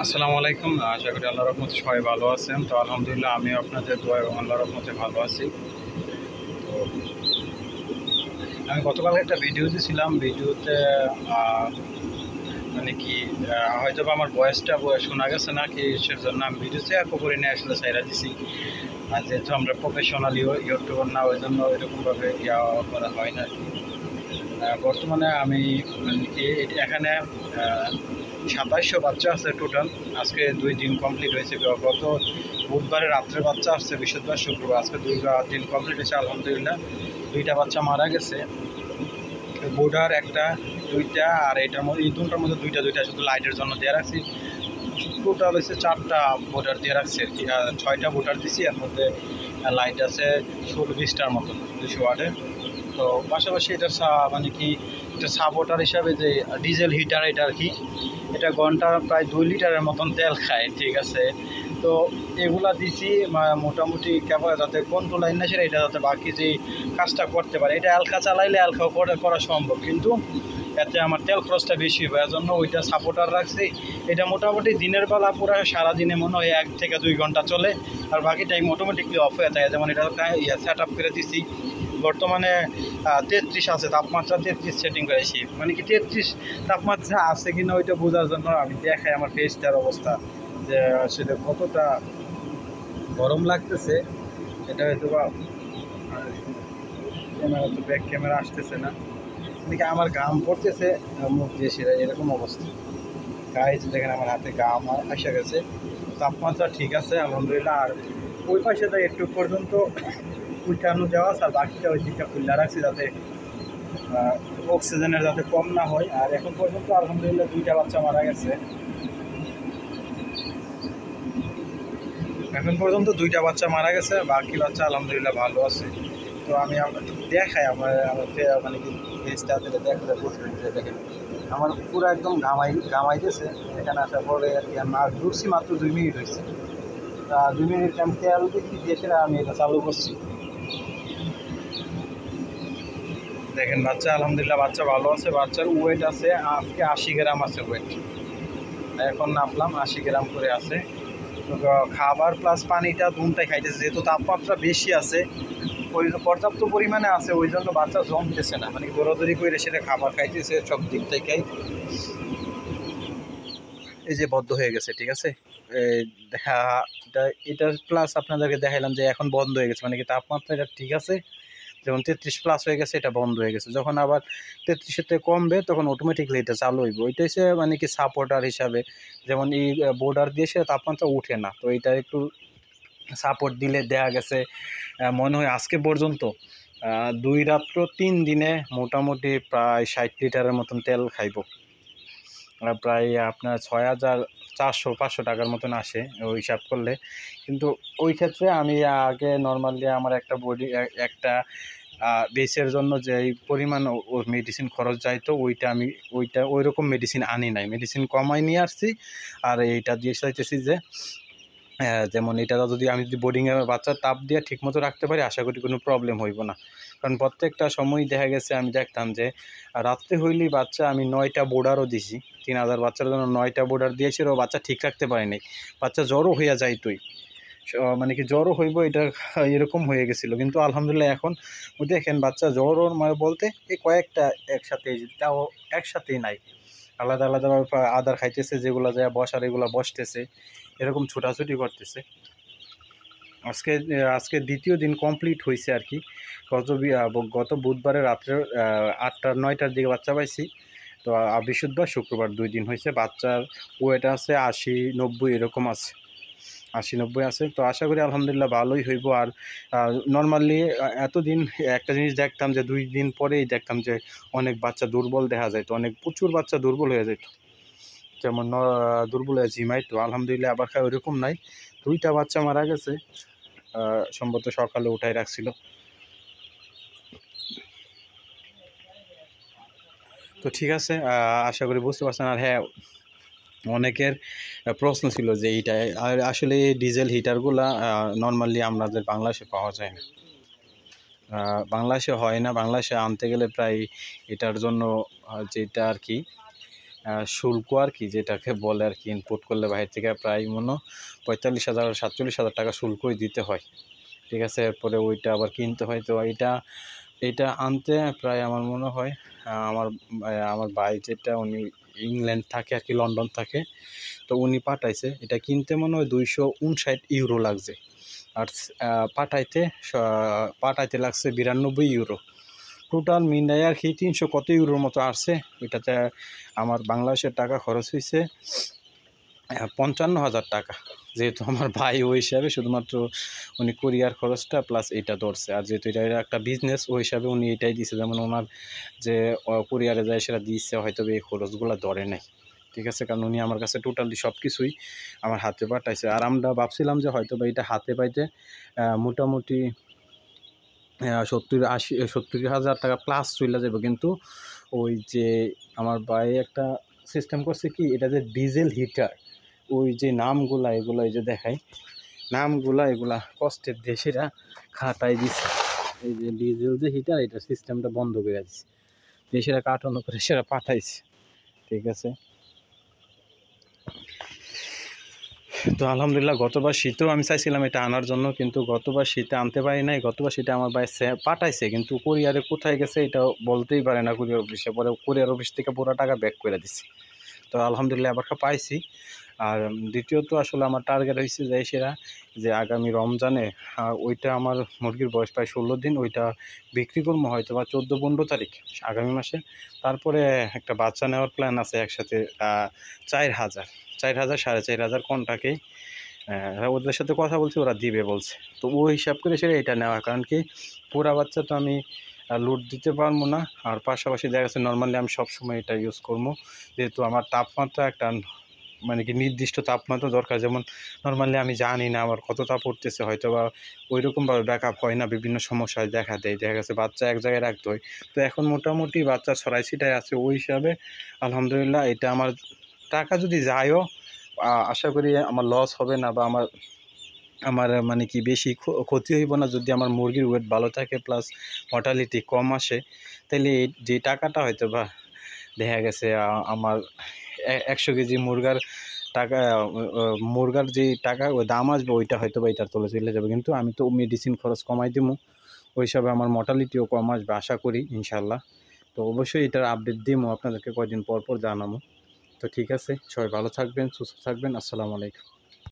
আসসালামু আলাইকুম। আশা করি আল্লাহর রহমতে সবাই ভালো আছেন। তো আলহামদুলিল্লাহ আমিও আপনাদের দোয়া এবং আল্লাহর রহমতে ভালো আছি। তো আমি গতকাল একটা ভিডিও দিয়েছিলাম। ভিডিওতে আহ, মানে কি হয়তো বা আমার ভয়েসটা শোনা গেছে না কি সেজন্য আমি ভিডিও শেয়ার করে নিয়ে আসলে সাইরা দিছি। আর যেহেতু আমরা প্রফেশনাল ইউটিউবার না, ওই জন্য এরকমভাবে করা হয় না আর কি। বর্তমানে আমি মানে কি এখানে 2700 বাচ্চা আছে টোটাল। আজকে 2 দিন কমপ্লিট হয়েছে। গত বুধবারে রাত্রে বাচ্চা আসছে, বৃহস্পতিবার শুক্রবার, আজকে 2 দিন কমপ্লিট হয়েছে আলহামদুলিল্লাহ। 2টা বাচ্চা মারা গেছে, বোর্ডার একটা, 2টা, আর এটার মধ্যে এই দুটার মধ্যে 2টা শুধু লাইটের জন্য দিয়ে রাখছি। টোটাল হচ্ছে 4টা বোর্ডার দিয়ে রাখছি আর কি। 6টা বোর্ডার দিছি, এর মধ্যে লাইট আছে 16-20টার মতন 200 ওয়াটের। তো পাশাপাশি এটা মানে কি এটা সাপোর্টার হিসাবে যে ডিজেল হিটার, এটা আর কি, এটা ঘন্টা প্রায় 2 লিটারের মতন তেল খায়, ঠিক আছে। তো এগুলা দিছি মোটামুটি কেবল যাতে কন্ট্রোল লাইন না সেটা, এটা যাতে বাকি যে কাজটা করতে পারে। এটা এলকা চালাইলে এলকাও করা সম্ভব, কিন্তু এতে আমার তেল খরচটা বেশি হয়, এজন্য ওইটা সাপোর্টার রাখছি। এটা মোটামুটি দিনের বেলা পুরো সারাদিনে মনে হয় 1 থেকে 2 ঘন্টা চলে, আর বাকি টাইম অটোমেটিকলি অফ হয়ে থাকে। যেমন এটা সেট আপ করে দিছি বর্তমানে 33 আছে, তাপমাত্রা 33 সেটিং করেছি। মানে কি 33 তাপমাত্রা আছে কিনা ওইটা বোঝার জন্য আমি দেখাই আমার ফেসটার অবস্থা, যে আসলে কতটা গরম লাগতেছে। এটা হয়তো বা ক্যামেরা, তো ব্যাক ক্যামেরা আসতেছে না, এদিকে আমার ঘাম পড়তেছে মুখ দিয়ে, সেটা এরকম অবস্থা। গায়ে দেখেন আমার হাতে ঘাম আসা গেছে। তাপমাত্রা ঠিক আছে আলহামদুলিল্লাহ। আর ওই পাশে তো একটু পর্যন্ত উঠানো দেওয়া আছে, আর বাকিটা ওই দিকটা খুলে রাখছি যাতে অক্সিজেনের যাতে কম না হয়। আর এখন পর্যন্ত আলহামদুলিল্লাহ 2টা বাচ্চা মারা গেছে। এখন পর্যন্ত 2টা বাচ্চা মারা গেছে, বাকি বাচ্চা আলহামদুলিল্লাহ ভালো আছে। তো আমি দেখাই আমার মানে কি ফেসটা দেখলে বুঝবেন যে দেখেন আমার পুরো একদম ঘামাইতেছে। এখানে আসার পরে আর কি আমি ঢুকছি মাত্র 2 মিনিট হয়েছে। 2 মিনিট আমি তেল দিয়েছি, আমি এটা চালু করছি। দেখেন বাচ্চা আলহামদুলিল্লাহ বাচ্চা ভালো আছে। বাচ্চার ওয়েট আছে আজকে 80 গ্রাম আছে ওয়েট। এখন নাপলাম 80 গ্রাম করে আছে। তো খাবার প্লাস পানিটা দুটাই খাইতেছে, যেহেতু তাপমাত্রা বেশি আছে, ওই পর্যাপ্ত পরিমাণে আছে, ওই জন্য বাচ্চা জমতেছে না। মানে দৌড়াদৌড়ি করে সেটা খাবার খাইতেছে সব দিক থেকেই। এই যে বদ্ধ হয়ে গেছে, ঠিক আছে। দেখা এটা প্লাস আপনাদেরকে দেখাইলাম যে এখন বন্ধ হয়ে গেছে, মানে কি তাপমাত্রা এটা ঠিক আছে। যেমন 33 প্লাস হয়ে গেছে, এটা বন্ধ হয়ে গেছে। যখন আবার 33-এর থেকে কমবে তখন অটোমেটিকলি এটা চালু হইবে। ওইটা হচ্ছে মানে কি সাপোর্টার হিসাবে, যেমন এই বোর্ডার দিয়ে সে তাপমাত্রা উঠে না, তো এটা একটু সাপোর্ট দিলে দেখা গেছে মনে হয় আজকে পর্যন্ত 2 রাত্র 3 দিনে মোটামুটি প্রায় 60 লিটারের মতন তেল খাইব। প্রায় আপনার 6,400-500 টাকার মতন আসে ওই হিসাব করলে। কিন্তু ওই ক্ষেত্রে আমি আগে নর্মালি আমার একটা বডি একটা বেসের জন্য যে পরিমাণ ওর মেডিসিন খরচ যাইতো, ওইটা ওই রকম মেডিসিন আনি নাই, মেডিসিন কমাই নিয়ে আসছি। আর এইটা দিয়ে চাইতেছি যে যেমন এটা যদি আমি বোর্ডিংয়ে বাচ্চার তাপ দিয়ে ঠিকমতো রাখতে পারি, আশা করি কোনো প্রবলেম হইব না। কারণ প্রত্যেকটা সময় দেখা গেছে আমি দেখতাম যে রাত্রে হইলেই বাচ্চা, আমি 9টা বোর্ডারও দিছি, 3000 বাচ্চার জন্য 9টা বোর্ডার দিয়েছি, ও বাচ্চা ঠিক রাখতে পারেনি। বাচ্চা জ্বরও হইয়া যাইতই, মানে কি জ্বরও হইব এটা এরকম হয়ে গেছিলো। কিন্তু আলহামদুলিল্লাহ এখন ওই দেখেন বাচ্চা জ্বর ওর মানে বলতে এই কয়েকটা একসাথে, তাও একসাথেই নাই, আলাদা আলাদাভাবে আদার খাইতেছে, যেগুলো যায় বসার এগুলো বসতেছে, এরকম ছোটাছুটি করতেছে। আজকে আজকে 2য় দিন কমপ্লিট হয়েছে আর কি। গত বুধবারে রাত্রে 8টা-9টার দিকে বাচ্চা পাইছি। তো বৃহস্পতিবার শুক্রবার 2 দিন হয়েছে। বাচ্চার ওয়েট আছে 80-90 এরকম আছে, 80-90 আছে। তো আশা করি আলহামদুলিল্লাহ ভালোই হইব। আর নর্মালি এতদিন একটা জিনিস দেখতাম যে 2 দিন পরেই দেখতাম যে অনেক বাচ্চা দুর্বল দেখা যায়, তো প্রচুর বাচ্চা দুর্বল হয়ে যেত, যেমন দুর্বল হয়ে ঝিমাই। তো আলহামদুলিল্লাহ আবার ওইরকম নাই। 2টা বাচ্চা মারা গেছে, সম্ভবত সকালে উঠাই রাখছিল। তো ঠিক আছে, আশা করি বুঝতে পারছেন। আর হ্যাঁ, অনেকের প্রশ্ন ছিল যে এইটা, আর আসলে এই ডিজেল হিটারগুলা নর্মালি আমাদের বাংলাদেশে পাওয়া যায় না, বাংলাদেশে হয় না। বাংলাদেশে আনতে গেলে প্রায় এটার জন্য যেটা আর কি শুল্ক আর কি, যেটাকে বলে আর কি, ইনপুট করলে বাইরে থেকে প্রায় 45,000 47,000 টাকা শুল্কই দিতে হয়। ঠিক আছে, এরপরে ওইটা আবার কিনতে হয়। তো এটা আনতে প্রায় আমার মনে হয় আমার আমার ভাই যেটা উনি ইংল্যান্ড থাকে আর কি, লন্ডন থাকে, তো উনি পাঠাইছে। এটা কিনতে মনে হয় 259 ইউরো লাগছে, আর পাঠাইতে লাগছে 92 ইউরো। টোটাল মিলাই আর কি 300 কত ইউরোর মতো আসছে। ওইটাতে আমার বাংলাদেশের টাকা খরচ হয়েছে 55,000 টাকা। যেহেতু আমার ভাই ওই হিসাবে শুধুমাত্র উনি কুরিয়ার খরচটা প্লাস এইটা ধরছে, আর যেহেতু এটা একটা বিজনেস ওই হিসাবে উনি এটাই দিছে, যেমন ওনার যে কুরিয়ারে যায় সেটা দিচ্ছে, হয়তো এই খরচগুলো ধরে নাই। ঠিক আছে, কারণ উনি আমার কাছে টোটালি সব কিছুই আমার হাতে পাঠাইছে। আর আমরা ভাবছিলাম যে হয়তো বা এটা হাতে পাইতে মোটামুটি 70,000 টাকা প্লাস চলে যাবে, কিন্তু ওই যে আমার ভাই একটা সিস্টেম করছে কি, এটা যে ডিজেল হিটার, ওই যে নামগুলা এগুলো এই যে দেখাই নামগুলা, এগুলা কষ্টের দেশেরা খাটাই দিচ্ছে। এই যে ডিজেল যে হিটার, এটা সিস্টেমটা বন্ধ করে দিচ্ছে, দেশেরা কাটানো করে সেটা পাঠাইছে। ঠিক আছে, তো আলহামদুলিল্লাহ গতবার শীতেও আমি চাইছিলাম এটা আনার জন্য, কিন্তু গতবার শীতে আনতে পারি নাই। গতবার শীতে আমার ভাই পাঠাইছে, কিন্তু কুরিয়ারে কোথায় গেছে এটা বলতেই পারে না কুরিয়ার অফিসে, পরে কুরিয়ার অফিস থেকে পুরো টাকা ব্যাক করে দিচ্ছে। তো আলহামদুলিল্লাহ এবার পাইছি। আর দ্বিতীয়ত আসলে আমার টার্গেট হয়েছে যে সেরা যে আগামী রমজানে ওইটা আমার মুরগির বয়স প্রায় 16 দিন, ওইটা বিক্রি করবো হয়তো বা 14-15 তারিখ আগামী মাসে। তারপরে একটা বাচ্চা নেওয়ার প্ল্যান আছে একসাথে 4,000 4,000 4,500 কোনটাকেই ওদের সাথে কথা বলছি, ওরা দিবে বলছে। তো ওই হিসাব করে সেটা এটা নেওয়া, কারণ কি পুরা বাচ্চা তো আমি লোড দিতে পারবো না। আর পাশাপাশি দেখা যাচ্ছে নর্মালি আমি সবসময় এটা ইউজ করবো, যেহেতু আমার তাপমাত্রা একটা মানে কি নির্দিষ্ট তাপমাত্রা দরকার। যেমন নর্মালি আমি জানি না আমার কত তাপ উঠতেছে, হয়তো বা ওইরকমভাবে ব্যাকআপ হয় না, বিভিন্ন সমস্যায় দেখা দেয়, দেখা গেছে বাচ্চা এক জায়গায় রাখতে হয়। তো এখন মোটামুটি বাচ্চা ছড়াই ছিটাই আছে, ওই হিসাবে আলহামদুলিল্লাহ এটা আমার টাকা যদি যায়ও আশা করি আমার লস হবে না, বা আমার আমার মানে কি বেশি ক্ষতি হইব না, যদি আমার মুরগির ওয়েট ভালো থাকে প্লাস মর্টালিটি কম আসে। তাহলে যে টাকাটা হয়তো বা দেখা গেছে আমার 100 কেজি মুরগার যে টাকা ওই দাম আসবে, ওইটা হয়তো বা এটার তলে চলে যাবে, কিন্তু আমি তো মেডিসিন খরচ কমাই দিব, ওই হিসাবে আমার মর্টালিটিও কম আসবে আশা করি ইনশাল্লাহ। তো অবশ্যই এটার আপডেট দিবো আপনাদেরকে, কয়দিন পর পর জানাবো। তো ঠিক আছে, সবাই ভালো থাকবেন, সুস্থ থাকবেন, আসসালামু আলাইকুম।